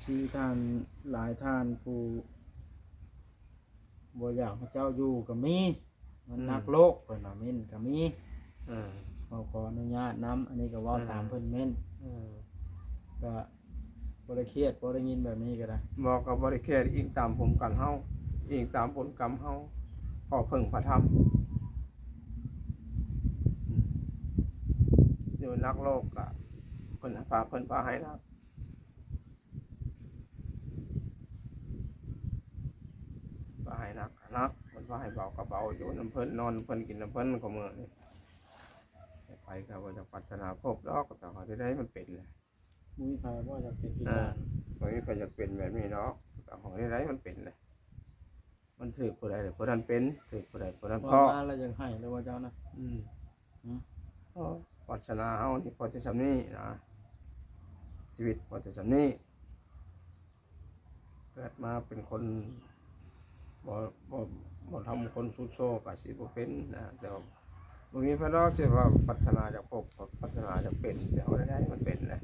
ซีท่านหลายท่านผู้บ่อยากให้เจ้าอยู่ก็มีมันนักโลกเพิ่นว่าเม่นก็มีขออนุญาตนำอันนี้ก็เว้าตามเพิ่นเม่นก็บ่ได้เครียดบ่ได้ยินแบบนี้ก็ได้บอกกับบริเคดอิงตามผมกันเฮาอิงตามผลกรรมเฮาขอเพิ่งพระธรรมอยู่นักโลกก็เพิ่นพาให้นักพาให้นักเพิ่นพาให้เบาก็เบาอยู่น้ำเพิ่นนอนเพิ่นกินน้ำเพิ่นก็มื้อนี้ไปก็บ่จะปัฒนาภพดอกแต่เขาสิได้มันเป็นแหละมุ้ยพาบ่อยากเป็นที่บ้านบ่มีใครอยากเป็นแบบนี้เนาะแต่ของที่ได้มันเป็นเลยมันถือผู้ใดหรือผู้นั้นเป็นถือผู้ใดผู้นั้นพอมาแล้วยังให้เลยว่าเจ้านะปัฒนาเฮานี่พอจะสำนี้นะชีวิตพอจะสำนี้เกิดมาเป็นคนบ่ทำคนสุดโซ่กับสิบ่เป็นนะแต่บ่มีพระนอกจะว่าพัฒนาจากพบพัฒนาจากเป็นแต่เอาได้มันเป็นเลย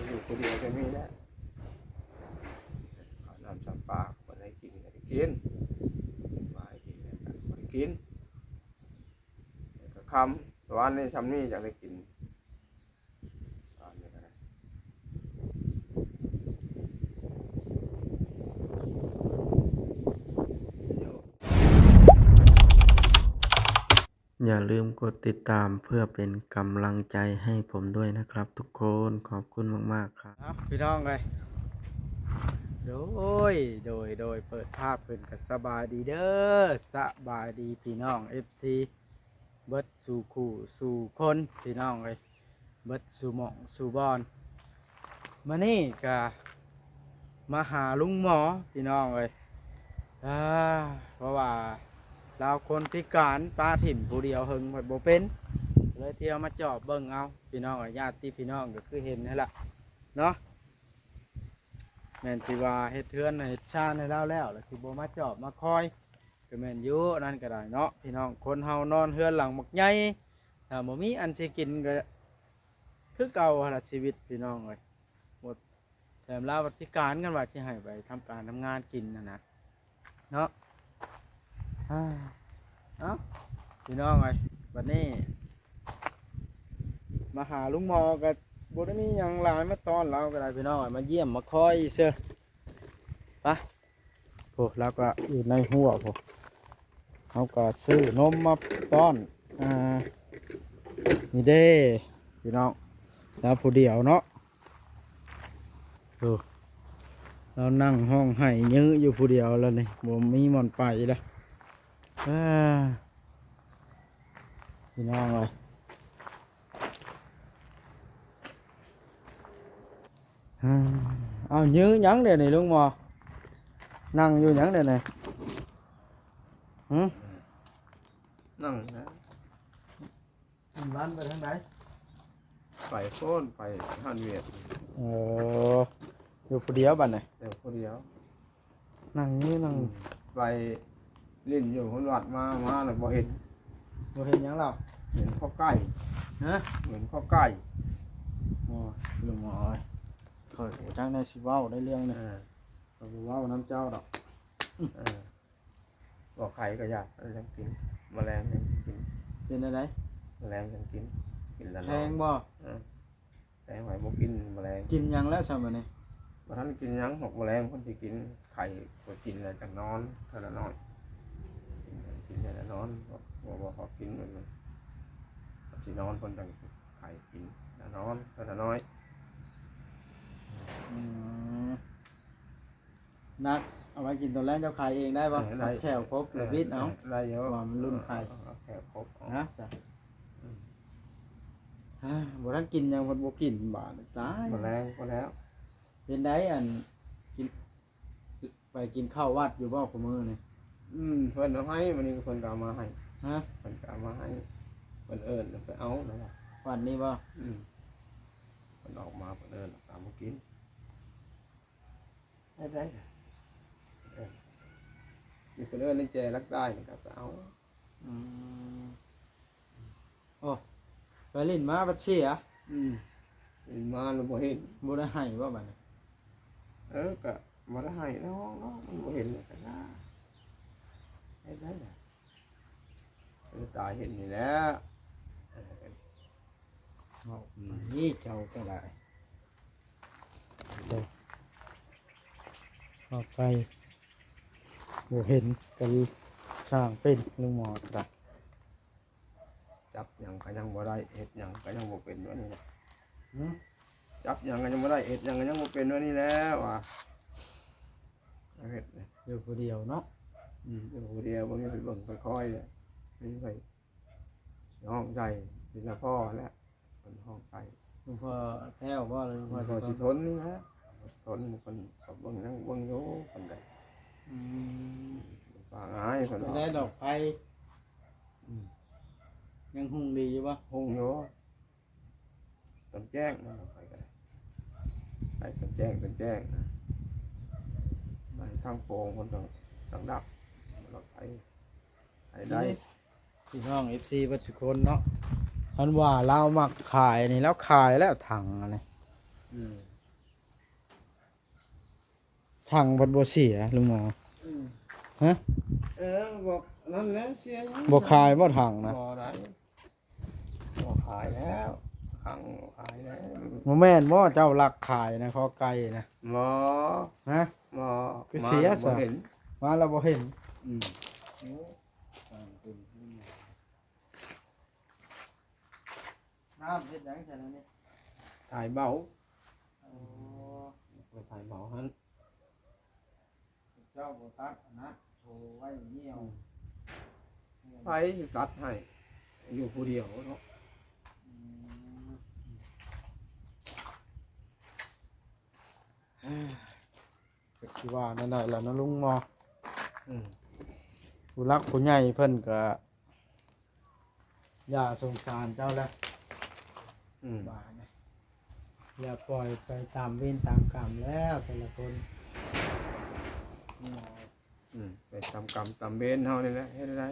อยู่คนเดียวจะมีแล้วน้ำจำปาคนให้กินก็ได้กินมาให้กินก็ได้กินก็คำวันนี้ทำนี่อยากได้กินนี่ก็ได้อย่าลืมกดติดตามเพื่อเป็นกำลังใจให้ผมด้วยนะครับทุกคนขอบคุณมากๆครับพี่น้องเลยโดยเปิดภาพเป็นก็สบายดีเด้อสบายดีพี่น้อง FC เบิดสู่คู่สู่คนพี่น้องเลยเบิดสู่หม่องสู่บอนมานี่ก็มาหาลุงหมอพี่น้องเลยเพราะว่าเราคนพิการป้าถิ่มผู้เดียวหึงบ่เป็นเลยเที่ยวมาจอบเบิ่งเอาพี่น้องญาติพี่น้องก็คือเห็นนี่แหละเนาะแม่นสิว่าเฮ็ดเทือนเฮ็ดชาในเราแล้วสิบ่มาจอบมาคอยก็แม่นอยู่นั่นก็ได้เนาะพี่น้องคนเฮานอนเฮือนหลังบักใหญ่ถ้าบ่มีอันสิกินก็คือเก่าล่ะชีวิตพี่น้องเอ้ยหมดแถมลาวพิการกันว่าสิให้ไปทำการทำงานกินนะเนาะพี่น้องเอ้ยบัดนี้มาหาลุงหมอก็บ่ได้มีหยังหลายมาต้อนเราก็ได้พี่น้องมาเยี่ยมมาคอยเสื้อไปโอ้แล้วก็อยู่ในหัวผมเขาก็ซื้อนมมาต้อนนี่เด้พี่น้องแล้วผู้เดียวเนาะดูเรานั่งห้องไห้ยื้ออยู่ผู้เดียวแล้วนี่บ่มีหมอนไปแล้วพี่น้องเลยเอายื้อยั้งเดี๋ยวนี้ลุงหมอนั่งอยู่ยั้งเดี๋ยวนี้นั่งนะร้านไปทางไหนไปโค่นไปหันเวียดอยู่ผู้เดียวบ้านไหนเดี๋ยวคนเดียวนั่งนี่นั่งไปลิ้นอยู่คนวัดมาแล้วบ่เห็นยังเราเห็นข้อใกล้เหมือนข้อใกล้ลุงหมอเคยจ้างในสิว้าได้เรื่องนะเราว้าน้ำเจ้าดอกบอกไข่ก็อยากยังกินแมลงยังกินเป็นอะไรแมลงยังกินแล้วแพงบ่แพงไหวบ่กินแมลงกินยังแล้วใช่ไหมเนี่ยท่านกินยังหกแมลงคนที่กินไข่ก็กินอะไรจากนอนเท่านั้นนอนกินอะไรนอนบอกเขากินเหมือนมันสินอนคนจังไข่กินนอนเท่านั้นน้อยนัดเอาไว้กินตอนแรกเจ้าขายเองได้ป่ะแขวครบหรือวิทย์เอาได้เยอะความรุ่นไข่แขวครบนะจ้ะบ่ท่านกินยังบ่กินบาดตายหมดแรงหมดแล้วเป็นได้อันกินไปกินข้าววัดอยู่บ่ขมือนี่เพิ่นเอาให้วันนี้เพิ่นก็เอามาให้เพิ่นก็เอามาให้เพิ่นเอิ้นไปเอาแล้ววันนี้บ่เพิ่นออกมาเพิ่นเอิ้นตามมากินได้นี่เพิ่นเอิ้นในแจรักได้นะครับไปเอาโอ้ไปลิ้นมาบัดเสียเ มาแล้วบ่เห็น บ่ได้ให้ว่าบัดนี้ ก็บ่ได้ให้ในห้องเนาะมันบ่เห็นเลยก็น่าเฮ็ดได้ล่ะตาเห็นนี่แหละ เอานี่เจ้าก็ได้เจ้าเอาไปบ่เห็นก็สร้างเป็นลุงหมอก็ได้ จับหยังก็ยังบ่ได้เฮ็ดหยังก็ยังบ่เป็นว่านี่แหละ หือ จับหยังก็ยังบ่ได้เฮ็ดหยังก็ยังบ่เป็นว่านี่แหล้วว่ะเอาเฮ็ดเลย อยู่ผู้เดียวเนาะ อยู่ผู้เดียวบ่มีไปเบิ่งไปคอยเลยมีไปห้องใจสิละพ่อแหละคนห้องใจ ลุงพ่อแท้วบ่เลยลุง พ พ่อ อสิทนนี่นะทนคนกับเบิ่งนั่งเบิ่งอยู่คนใด อืม ฝากหายคน ไม่ ว่า ได้ดอกไผ่ยังหุ่งดีอยู่บ่ ห้องอยู่ตอนแจ้งนะไปกันไปตอนแจ้งไปทางโป่งคนต่างดับรถไปได้ พี่น้อง FC บัดสุคนเนาะอันว่าเรามักขายนี่แล้วขายแล้วถังอะไร ถังบัดบ่เสียลุงหมอฮะ บอกนั่นแหละเสียยัง บ่ขายบ่ถังนะ บ่ได้บ่ขายแล้วขังขายแล้ว บ่แม่นบ่เจ้าลักขายนะขอไก่นะ บ่ ฮะ บ่ คือเสีย บ่ ซะ เห็น มาแล้วบ่เห็น อืม น้ำเฮ็ดหยังซั่นนี่ ถ่ายเบา โอ้ ไปถ่ายเบาหัน เจ้าบ่ตัดนะโชว์ไว้เหี่ยว ไปสิตัดให้อยู่ผู้เดียวเนาะ อืมก็สิว่านั่นได้ล่ะเนาะลุงหมอ อืม ผู้รักผู้ใหญ่เพิ่นก็อย่าสงสารเจ้าแล้ว อืม ว่านะอย่าปล่อยไปตามเวรตามกรรมแล้วแต่ละคน ไปทำกรรมตามเบนเฮานี่แหละเฮ็ดได้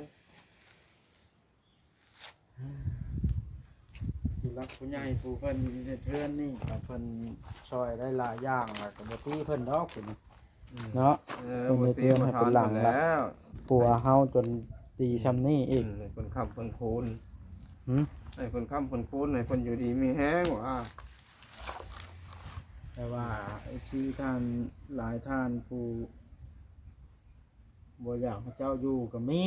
ผู้รักผู้ใหญ่ผู้เพิ่นเฮ็ดเทือนนี่ก็เพิ่นช่วยได้หลายอย่างแล้วก็บ่ตีเพิ่นดอกพุ่นเนาะ บ่ตีบ่ทานกันแล้ว ปัวเฮาจนตีซ้ำนี่อีก ให้เพิ่นค้ำเพิ่นคูณ หึ ให้เพิ่นค้ำเพิ่นคูณให้เพิ่นอยู่ดีมีแฮงว่า แต่ว่า FC ท่านหลายท่านผู้บ่อยากให้เจ้าอยู่ก็มี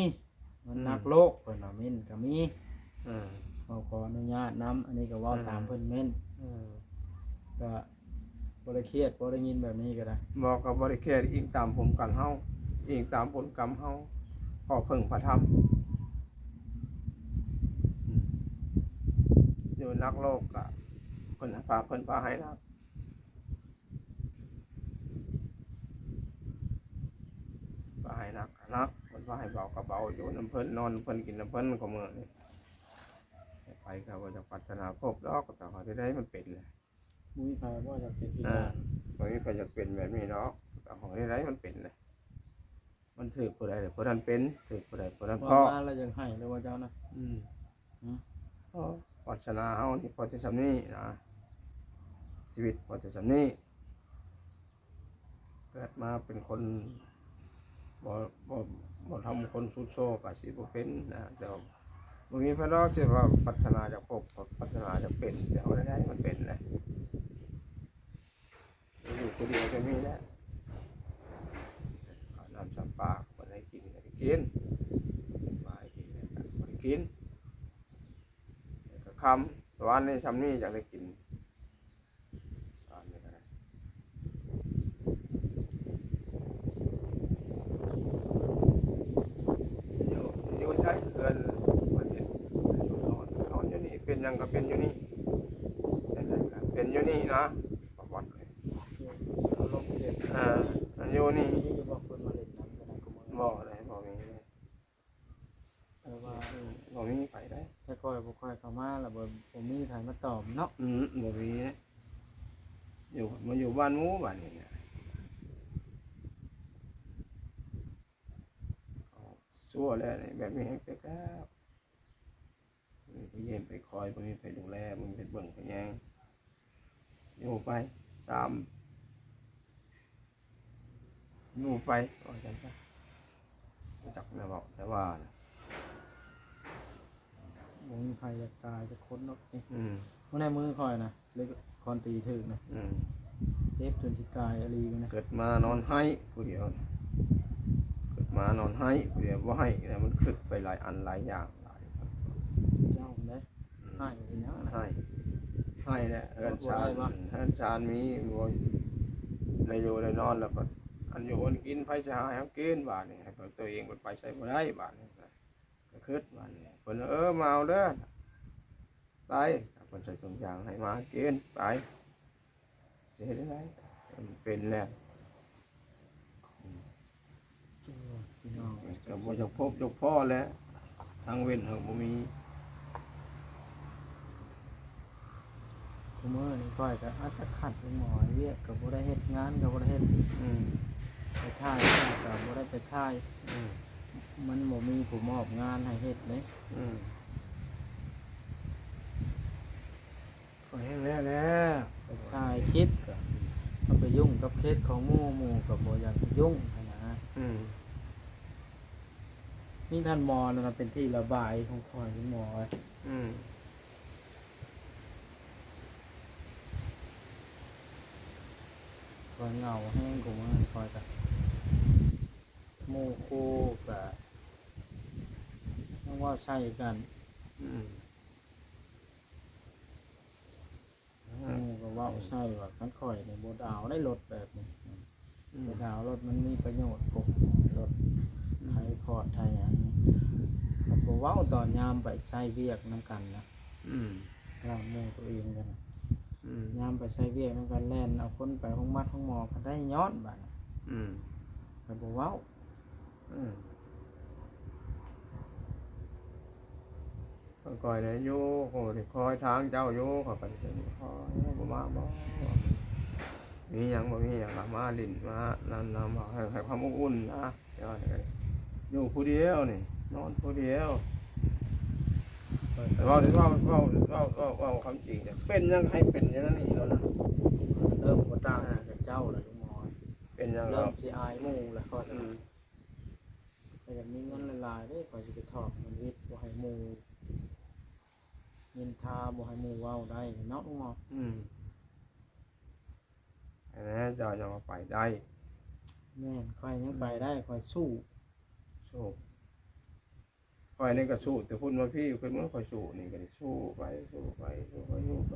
มันนักโลกเพิ่นว่ามินก็มี อืม ขออนุญาตนำอันนี้ก็เว้าตามเพิ่นเม่น อืม ก็บ่ได้เครียดบ่ได้ยินแบบนี้ก็ได้ บอกกับบริแคร์อิงตามผมกันเฮาอิงตามผลกรรมเฮาขอเพิ่งพระธรรมอยู่นักโลกกะเพิ่นพาเพิ่นพาให้นักพาให้นักนักเพิ่นพาให้เบากับเบาอยู่น้ำเพิ่นนอนเพิ่นกินน้ำเพิ่นก็มื้อนี่ไปก็บ่จะพัฒนาพบดอกก็ต้องให้ได้มันเป็นแหละ มุ้ยไปบ่อยากเป็นพี่ อ่า น้อง บ่มีใครอยากเป็นแบบนี้เนาะแต่ของที่ได้มันเป็นเลยมันถือผู้ใดหรือผู้นั้นเป็นถือผู้ใดผู้นั้น ว่า พ่อ มาแล้วยังให้เลยว่าเจ้านะ อืม อืม พ่อปัจนาเฮานี่พอจะสำนี้นะชีวิตพอจะสำนี้เกิดมาเป็นคนบ่บ่บ่ทำคนสุดโซกสิบ่เป็นนะเดี๋ยวบ่มีพระดอกที่ว่าปัจนาจะพบปัจนาจะเป็นเดี๋ยวได้มันเป็นแหละอยู่คนเดียวจะมีแล้วข้าวน้ำจำปาคนให้กินก็ได้กินมาให้กินก็ได้กินก็คำวันนี้ชำนี้อยากได้กินตอนนี้ก็ได้อยู่ใช้เกินวันนี้นอนอยู่นี่เป็นหยังก็เป็นอยู่นี่เป็นอยู่นี่นะประวัติเลย เอาลงเก็บ อยู่นี่ นี่จะบอกคนมาเล่นน้ำก็ได้ก็บ่ บอกอะไรบอกมี แต่ว่า บอกมีไปได้ ถ้าค่อยบ่ค่อยเข้ามาแล้วบ่มีใครมาตอบเนาะ บอกมีนะอยู่มาอยู่บ้านหมูบ้านนี้นะชั่วแล้วนี่แบบนี้แห้งเต็กแล้วมีไปเยี่ยมไปคอยมีไปดูแลมีไปเบิ่งไปแยง อยู่ไป3อยู่ไปว่าจังซั่นจักแม่บอกแต่ว่าน่ะ บ่มีใครอยากตายจะคนเนาะนี่ อืม บ่ในมือคอยนะเลยคอนตีถึกนะ อืม เจ็บจนสิตายอะไรกันนะ เกิดมานอนให้ผู้เดียวน่ะเกิดมานอนให้ผู้เดียวบ่ให้เนี่ยมันคิดไปหลายอันหลายอย่างหลาย เจ้าได้ให้เป็นหยังนะ ให้แหละเอิ้นชานมีบ่ได้อยู่ได้นอนแล้วก็อันอยู่อันกินไผสิหาให้เฮากินบาดนี้ให้ตัวเองมันไปใช้บ่ได้บาดนี้ก็คิดบาดนี้เพิ่นมาเอาเด้อไปเพิ่นใส่ถุงยางให้มากินไปสิเฮ็ดได้มันเป็นแล้ว พี่น้อง ก็บ่จะพบยกพ่อแล้วทางเว้นเฮาบ่มี คุมื้อนี้ก้อยก็อัตคัดเป็นหมอเวียกก็บ่ได้เฮ็ดงานก็บ่ได้เฮ็ด อืม ไปท่ายก็บ่ได้ไปท่าย อืม มันบ่มีผู้มอบงานให้เฮ็ดเลย อืม ก็เฮ็ดแล้วไปท่ายคลิปก็เอาไปยุ่งกับเคสของหมู่ก็บ่อยากยุ่งหั้นนะ อืม นี่ท่านหมอนั่นนะเป็นที่ระบายของคอยคุณหมอ อืม คอยเหงาแห้งกูมาคอยกับหมู่คู่กับต้องว่าใช่กัน อืม หมู่ก็เว่าใช่ว่าคันคอยในโบดาวได้รถแบบนี้โบดาวรถมันมีประโยชน์ผมรถไทยคอร์ดไทยอย่างนี้ผมว่าตอนยามไปใช้เวียกน้ำกันนะ อืม ร่างหมู่ตัวเองกัน อืม ยามไปใช้เวียกน้ำกันแล่นเอาคนไปห้องมัดห้องหมอก็ได้ย้อนบ้าน อืม แต่บอกว่า อืมก่อยเนี่ยอยู่โหนี่คอยทางเจ้าอยู่เขาไปเดี๋ยวนี้คอยบ่มาบ่มีหยังบ่มีหยังละมาลิ้นมานั่นมาให้ความอบอุ่นนะเดี๋ยวนี้อยู่ผู้เดียวนี่นอนผู้เดียวแต่ว่าความจริงเนี่ยเป็นยังให้เป็นอย่างนั้นนี่แล้วนะ เริ่มก็ตั้งจากเจ้าแล้วลุงหมอ เป็นยัง เริ่ เรา มสิอายหมู่แล้วก็ อืม แต่อยากมีเงินหลายๆได้ก่อนจะไปถอดมันวิทย์บ่ให้หมู่ยินทาบ่ให้หมู่เว้าได้เนาะลุงหมอ อืมอันนี้จะมาไปได้ แม่นค่อยยังไปได้ค่อยสู้ สู้คอยนี่ก็สู้แต่พูดมาพี่เป็นเมื่อคอยสู้นี่ก็ได้สู้ไปสู้ไปสู้ไปสู้ไป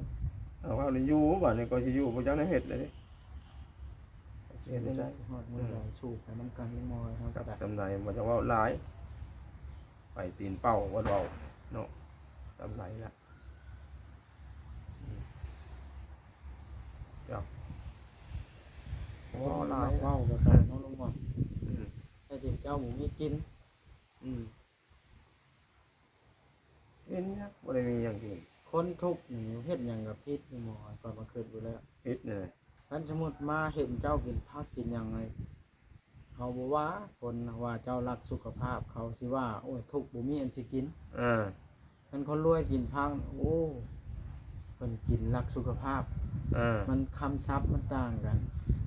เอาว่าเราอยู่บ่นี่ก็จะอยู่บ่จังได้เฮ็ดเลยเฮ็ดได้ สิฮอดมื้อใดสู้ไปนำกันลุงหมอเฮา กั ก็ บ ได้ จำได้บ่จังว่าหลายไปตีนเป้าว่าเว้าเนาะจำได้ละเจ้า โอ้หลายเว้าบ่ได้เนาะลุงหมอ อืม แต่ที่เจ้าบ่มีกิน อืมเห็นนะบ่ได้มีอย่างอื่น คนทุกข์นี่เฮ็ดหยังกับพิษลุงหมอก่อนมาเกิดอยู่แล้ว เฮ็ดนี่ ท่านสมมุติมาเห็นเจ้ากินผักกินหยังไงเขาบอกว่าคนว่าเจ้ารักสุขภาพเขาสิว่าโอ้ยทุกข์บ่มีอันสิกิน อ่า มันคนรวยกินพังโอ้เพิ่นกินรักสุขภาพ อ่า มันคำชับมันต่างกัน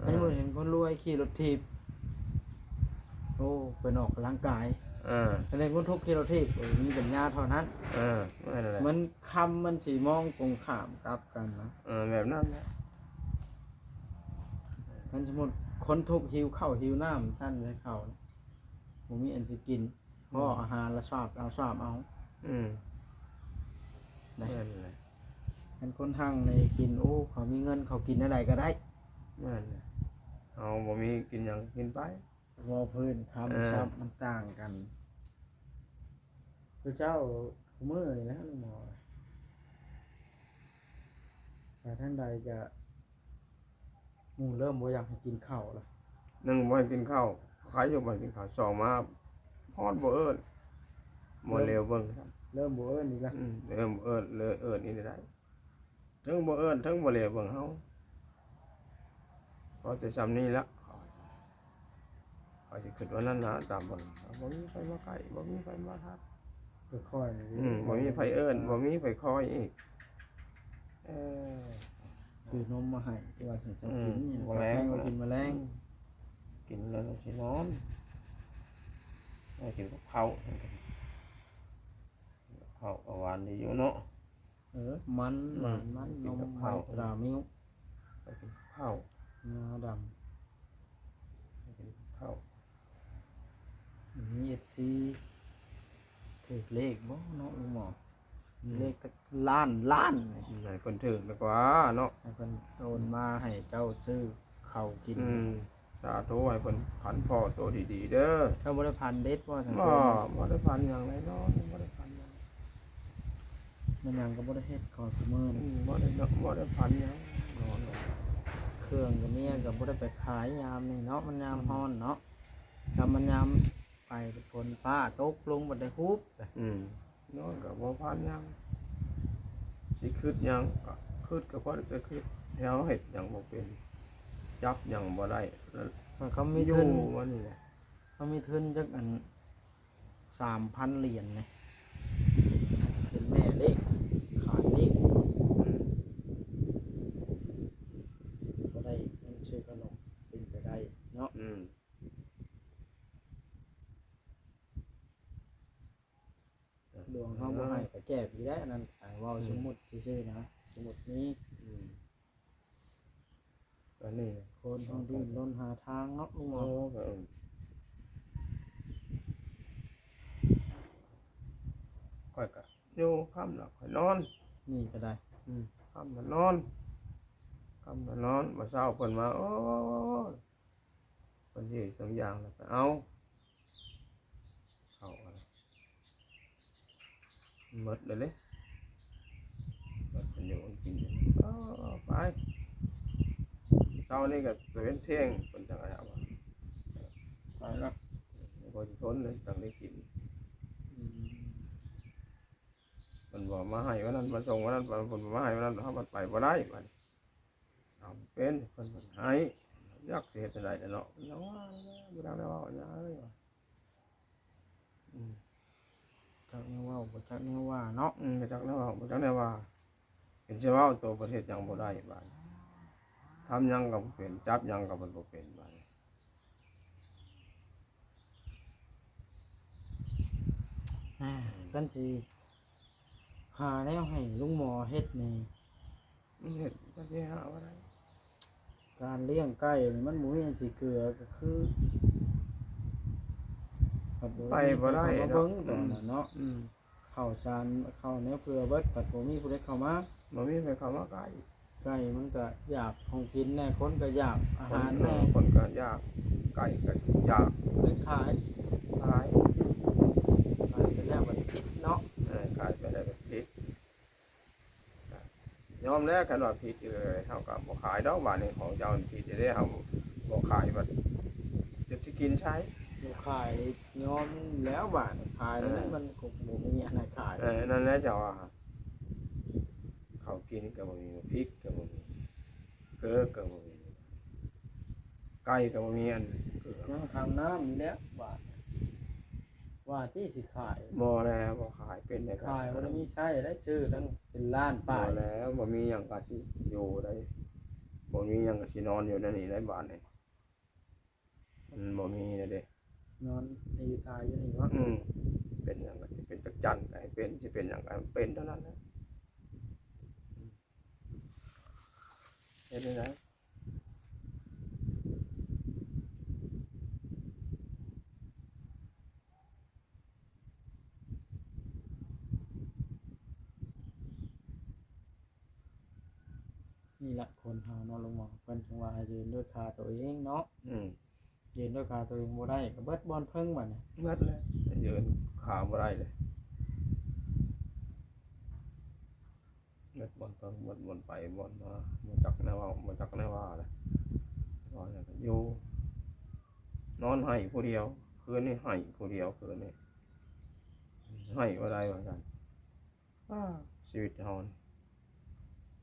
อันนี้เห็นคนรวยขี่รถถีบโอ้เป็นออกกำลังกาย อ่า อันนี้คนทุกข์ขี่รถถีบมีปัญญาเท่านั้น อ่าไม่นั่นแหละ มันคำมันสีมองตรงข้ามกลับกันนะ แบบนั้นแหละ มันสมมุติคนทุกข์หิวข้าวหิวน้ำชั้นเลยข้าวบ่มีอันสิกินเพราะอาหารละชอบเอา อืม ได้ นั่นแหละ มันคนทางในกินโอ้เขามีเงินเขากินอะไรก็ได้ นั่นแหละเอาบ่มีกินหยังกินไป วอพื้นคำซับมันต่างกันคือเจ้ามือนี่นะลุงหมอแต่ท่านใดจะหมู่เริ่มบ่อยากให้กินข้าวละ หนึ่งบ่ให้กินข้าวใครอยู่บ่ให้กินข้าวสองมาพอดบ่เอิ้นบ่เร็วเบิ่งครับ เริ่มบ่เอิ้นอีกละ เอิ้นเอิ้นเลยเอิ้นนี่ได้ถึงบ่เอิ้นถึงบ่เร็วเบิ่งเฮาพอจะจำนี้ละเขาสิคิดว่านั่นนะตามเบิ่งบ่มีไฟมาใกล้บ่มีไฟมาทัก ค่อยๆ บ่มีไฟเอิ้นบ่มีไฟคอยอีก ซื้อนมมาให้ที่ว่าสิเจ้ากินเนี่ย แม ก็ ล แพ ง งกว่ากินแมลง กินแล้วสินอนไม่กินกับข้าวข้าวหวานดีอยู่เนาะ มันหวานมัน กิ น น ม กับ ไข่ ข้าว ตรามิ้ว ไปกินกับข้าว งาด ไปกินกับข้าว ำมีFC ถือเลขบ่เนาะลุงหมอมีเลขตั้งล้านนี่ ไหนคนถึงดีกว่าเนาะ ให้เพิ่นโอนมาให้เจ้าซื้อข้าวกิน สาธุให้เพิ่นผันพ่อตัวดีๆเด้อ เจ้าบ่ได้พันเด็ดบ่สัง บ่ คม บ่ได้พันอย่างไรเนาะบ่ได้พันอย่าง มันยังก็บ่ได้เฮ็ดขอซุมื้อนี่ บ่ได้เนาะบ่ได้พันอย่างนอน เครื่องก็เนี่ยก็บ่ได้ไปขายยามนี่เนาะมันยามร้อนเนาะถ้ามันยามไปฝนฟ้าตกลงบ่ได้ฮุบ นอนก็บ่พันอย่างสิคิดหยังก็คิดก็บ่ได้คิดเฮาเฮ็ดหยังบ่เป็นจับหยังบ่ได้แล้ว เขามี อยู่ ทุน วันนี้แหละ เขามีทุนจักอัน 3,000 เหรียญนะเป็นแม่เลขขาดเลขบ่ได้เงินซื้อขนมเป็นไปได้เนาะ ดวงเฮาบ่ให้ก็แจกอยู่ได้อันนั้นเว้าสมมุติซื่อๆนะสมมุตินี้ ก็นี่ คนเฮาดิ้นรนหาทางเนาะลุงหม โอ้ อ ก็ค่อยก็อยู่ค่ำแล้วค่อยนอน นี่ก็ได้ ค่ำแล้วนอนค่ำแล้วนอนมาเช้าเพิ่นมาโอ้เพิ่นสิสองอย่างแล้วก็เอาอะไรหมดเลยเลยหมดเพิ่นอยู่เพิ่นกินเอาไปเช้านี้ก็ตะเวนเที่ยงเพิ่นจังไงเอาไปแล้วบ่สิทนเลยจังได้กิน มันบอกมาให้วันนั้นมันส่งวันนั้นมันมาให้วันนั้นเขาไปบ่ได้บัดนี้เอาเป็นคนมันให้อยากเสียอะไรแต่เนาะน้องว่าบ่ได้แล้วอย่าเลยว่ะ จักแนวเว้าบ่จักแนวว่าเนาะ บ่จักแนวว่าบ่จักแนวว่าเห็นสิว่าตัวประเทศยังบ่ได้บัดทำหยังก็บ่เป็นจับหยังก็บ่เป็นบัด กันสิหาแนวให้ลุงหมอเฮ็ดนี่ มันเฮ็ดบ่ได้หาว่าได้ การเลี้ยงไก่นี่มันบ่มีอันสิเกลือก็คือ ไปบ่ได้ มา เนาะ เบิ่งตอนนั้นเนาะ อืม ข้าวสารข้าวแนวเกลือเบิดปัดบ่มีผู้ใดเข้ามา บ่มีไปเข้ามาใกล้ ไก่มันก็อยากของกินแน่คนก็อยากอา คน หารแน่ คนก็ยากไก่ก็ยาก เลยขาย ขาย ขายไปแล้วมันผิดเนาะ ขายไปได้ก็ผิดยอมแล้วกันว่าผิดอยู่เลยเท่ากับบ่ขายดอกบาทนี่ของเจ้าผิดจะได้เฮาบ่ขายบัดจะสิกินใช้ อยู่ขายยอมแล้วบาดขายแล้วมันก็บ่มีอันไหนขาย นั่นแหละเจ้าว่าเขากินก็บ่มีพริกก็บ่มีเกลือก็บ่มีไก่ก็บ่มีอันเกลือ ยังทางน้ำนี่แหล้วบาดว่าที่สิขาย บ่แล้วบ่ขายเป็นได้ ขายมันมีใช้ได้ชื่อตั้งเป็นล้าน บ่ ป้าย แล้วบ่มีหยังก็สิอยู่ได้บ่มีหยังก็สินอนอยู่ในนี้ได้บาดนี่มันบ่มีเลยเด้ นอนอยู่ตายอยู่นี่เนาะ เป็นอย่างไรเป็นจักจันไอ้เป็นจะเป็นอย่างไรเป็นเท่านั้นนะเห็นไหม นี่แหละคนเฮาเนาะลุงหมอเพิ่นจังว่าให้ยืนด้วยขาตัวเองเนาะยืนด้วยขาตัวเองบ่ได้ก็เบิดบอนเพิ่งบัดนี้ เมื่อเลยยืนขาบ่ได้เลยเมื่อบอลไปบอลไปบอลมาบ่จักแนวว่าบ่จักแนวว่าเลยว่าอย่างนั้นอยู่นอนให้ผู้เดียวคืนนี้ให้ผู้เดียวคืนนี้ให้บ่ได้เหมือนกันชีวิตเฮานี่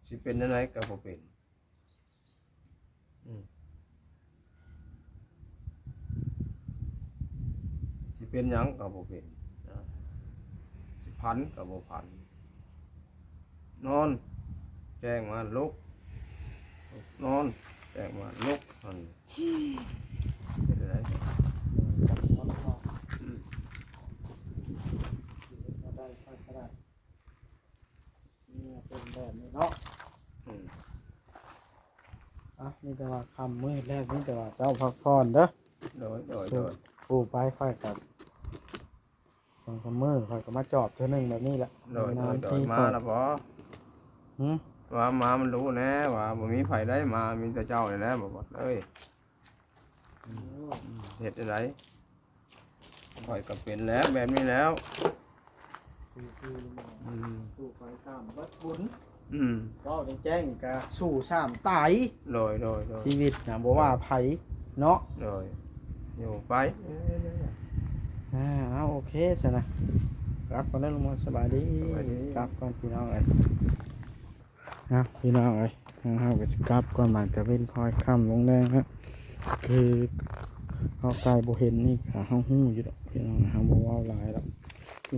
สิเป็นอะไรก็บ่เป็นสิเป็นหยังก็บ่เป็นสิพันก็บ่พันนอนแจ้งมาลุก นอนแต่ว่าลุกมันเฮ็ดอะไร จับนอนพอ อืม ได้ก็ได้นี่เป็นแบบนี้เนาะ อืม นี่แต่ว่าคำมืดแรกนี่แต่ว่าเจ้าพักผ่อนเด้อ โดย ผู้ไปค่อยกับสองคำมือค่อยก็มาจอบเท่านึงแบบนี้แหละ โดย ที่ มา ค่อย แล้วพอ หืม ว่ามามันรู้แน่ว่าบ่มีไผได้มามีแต่เจ้านี่แหละบ่บ่เอ้ยเฮ็ดอะไรข่อยก็เป็นแล้วแบบนี้แล้ว อืม สู่ไปตามวัดบุญ อืม ก็แจ้งๆก็สู่สามตาย โดย ชีวิตนะบอกว่าไผเนาะ โดยอยู่ไป เอาโอเคสนะกลับก่อนได้อลุงมนต์สบายดีกลับก่อนพี่น้องเอ้ยพี่น้องเอ้ยก็สิกลับก่อนมาแต่เว้นคอยค่ำลงแรงครับคือเขาไกลบ่เห็นนี่ก็เฮาฮู้อยู่ดอกพี่น้องเฮาบ่เว้าหลายดอก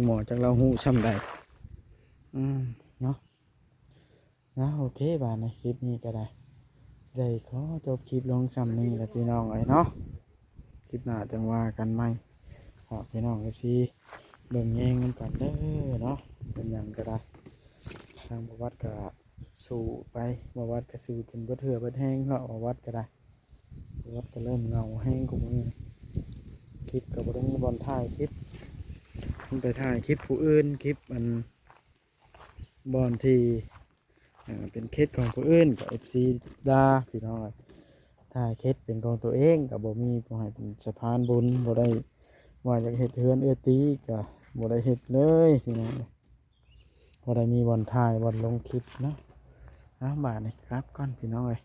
หมอจักเราฮู้ซ้ำใดเนาะโอเคบาดในคลิปนี้ก็ได้ขอจบคลิปลงซ้ำนี้แหละพี่น้องเอ้ยเนาะคลิปหน้าจังว่ากันใหม่ฝากพี่น้องที่เบิ่งแยงนำกันเด้อเนาะเป็นหยังก็ได้ทางบวัดก็สู่ไปบวัดก็สู่จนบ่เถื่อบ่แห้งเนาะบวัดก็ได้บวัดก็เริ่มเหงาแห้งกูมือคลิปก็บ่ต้องบอลถ่ายคลิปมันไปถ่ายคลิปผู้อื่นคลิปมันบอลที่เป็นเคสของผู้อื่นกับ FC ดาพี่น้องถ่ายเคสเป็นของตัวเองก็บ่มีบ่ให้เป็นสะพานบุญบ่ได้ว่าอยากเฮ็ดเฮือนเอื้อตีก็บ่ได้เฮ็ดเลยพี่น้องบ่ได้มีบอลถ่ายบอลลงคลิปเนาะบาดนี้ครับก่อนพี่น้องเอ้ย